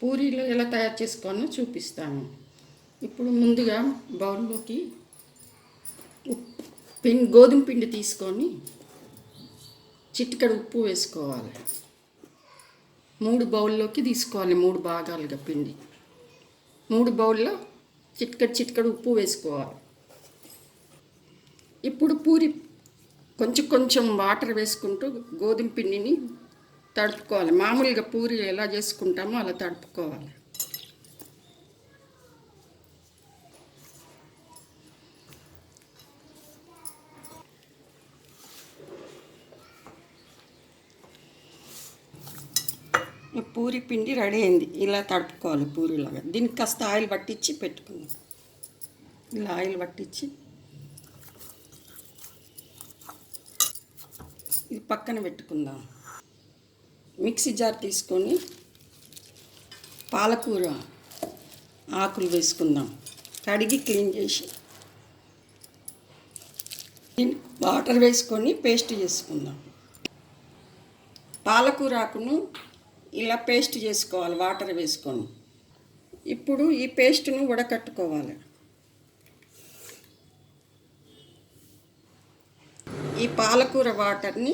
పూరీలు ఎలా తయారు చేసుకోవాలో చూపిస్తాను. ఇప్పుడు ముందుగా బౌల్లోకి గోధుమ పిండి తీసుకొని చిటికెడు ఉప్పు వేసుకోవాలి. 3 బౌల్లోకి తీసుకోవాలి, 3 భాగాలుగా పిండి. 3 బౌల్లో చిటికెడు ఉప్పు వేసుకోవాలి. ఇప్పుడు పూరి కొంచెం కొంచెం వాటర్ వేసుకుంటూ గోధుమ పిండిని తడుపుకోవాలి. మామూలుగా పూరి ఎలా చేసుకుంటామో అలా తడుపుకోవాలి. పూరి పిండి రెడీ అయింది. ఇలా తడుపుకోవాలి పూరిలాగా. దీనికి కాస్త ఆయిల్ పట్టించి పెట్టుకుందాం. ఇలా ఆయిల్ పట్టించి ఇది పక్కన పెట్టుకుందాం. మిక్సీ జార్ తీసుకొని పాలకూర ఆకులు వేసుకుందాం. కడిగి క్లీన్ చేసి వాటర్ వేసుకొని పేస్ట్ చేసుకుందాం. పాలకూర ఆకును ఇలా పేస్ట్ చేసుకోవాలి వాటర్ వేసుకొని. ఇప్పుడు ఈ పేస్ట్ను వడకట్టుకోవాలి. ఈ పాలకూర వాటర్ని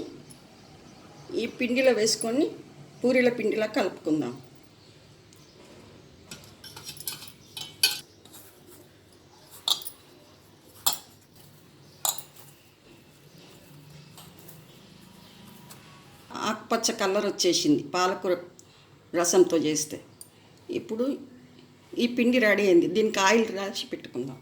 ఈ పిండిలో వేసుకొని పూరీల పిండిలా కలుపుకుందాం. ఆకుపచ్చ కలర్ వచ్చేసింది పాలకూర రసంతో చేస్తే. ఇప్పుడు ఈ పిండి రెడీ అయింది. దీనికి ఆయిల్ రాసి పెట్టుకుందాం.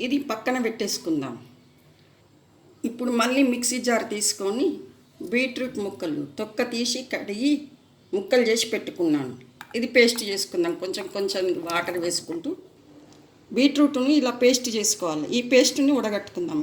ఇది పక్కన పెట్టేసుకుందాం. ఇప్పుడు మళ్ళీ మిక్సీ జార్ తీసుకొని బీట్రూట్ ముక్కలు తొక్క తీసి కడిగి ముక్కలు చేసి పెట్టుకున్నాను. ఇది పేస్ట్ చేసుకుందాం. కొంచెం కొంచెం వాటర్ వేసుకుంటూ బీట్రూట్ని ఇలా పేస్ట్ చేసుకోవాలి. ఈ పేస్ట్ని ఉడగట్టుకుందాం.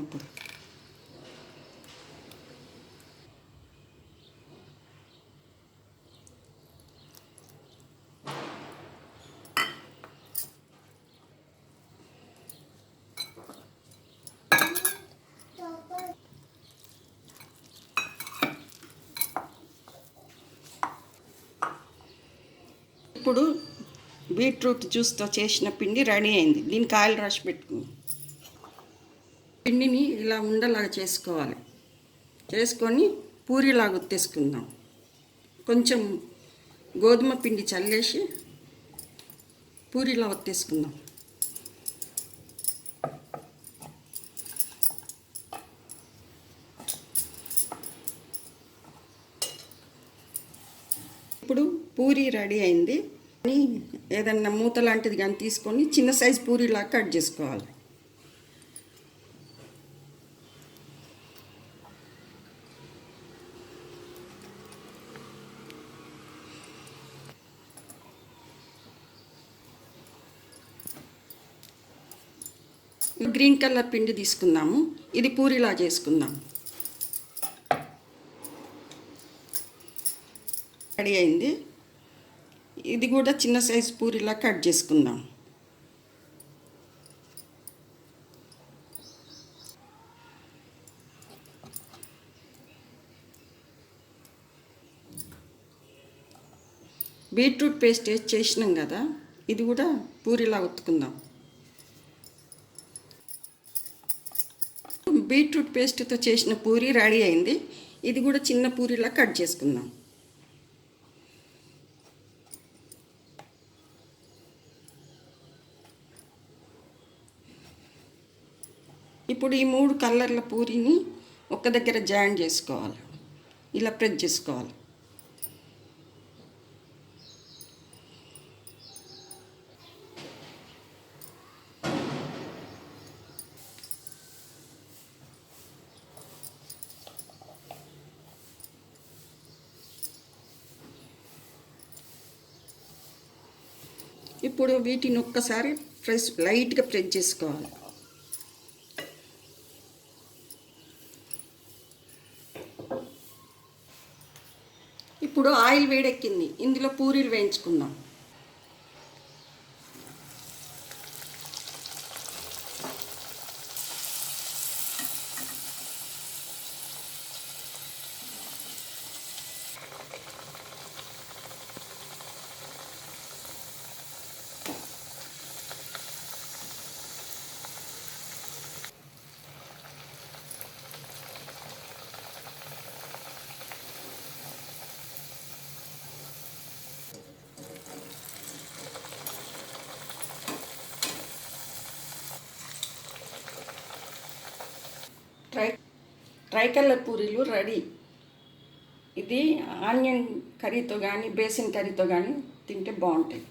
ఇప్పుడు బీట్రూట్ జ్యూస్తో చేసిన పిండి రెడీ అయింది. దీనికి ఆయిల్ రాసి పెట్టుకుందాం. పిండిని ఇలా ఉండలాగా చేసుకోవాలి. చేసుకొని పూరీలాగా ఒత్తేసుకుందాం. కొంచెం గోధుమ పిండి చల్లేసి పూరీలా ఒత్తేసుకుందాం. ఇప్పుడు పూరీ రెడీ అయింది. ఏదన్నా మూత లాంటిది కానీ తీసుకొని చిన్న సైజు పూరీలా కట్ చేసుకోవాలి. గ్రీన్ కలర్ పిండి తీసుకుందాము. ఇది పూరీలా చేసుకుందాం. రెడీ అయింది. ఇది కూడా చిన్న సైజు పూరీలా కట్ చేసుకుందాం. బీట్రూట్ పేస్ట్ వేసి చేసినాం కదా, ఇది కూడా పూరీలా ఒత్తుకుందాం. బీట్రూట్ పేస్ట్తో చేసిన పూరీ రెడీ అయింది. ఇది కూడా చిన్న పూరీలా కట్ చేసుకుందాం. ఇప్పుడు ఈ 3 కలర్ల పూరీని ఒక దగ్గర జాయిన్ చేసుకోవాలి. ఇలా ప్రెస్ చేసుకోవాలి. ఇప్పుడు వీటిని ఒక్కసారి లైట్గా ప్రెస్ చేసుకోవాలి. ఇప్పుడు ఆయిల్ వేడెక్కింది. ఇందులో పూరీలు వేయించుకుందాం. ట్రైకలర్ పూరీలు రెడీ. ఇది ఆనియన్ కర్రీతో కానీ బేసిన్ కర్రీతో కానీ తింటే బాగుంటాయి.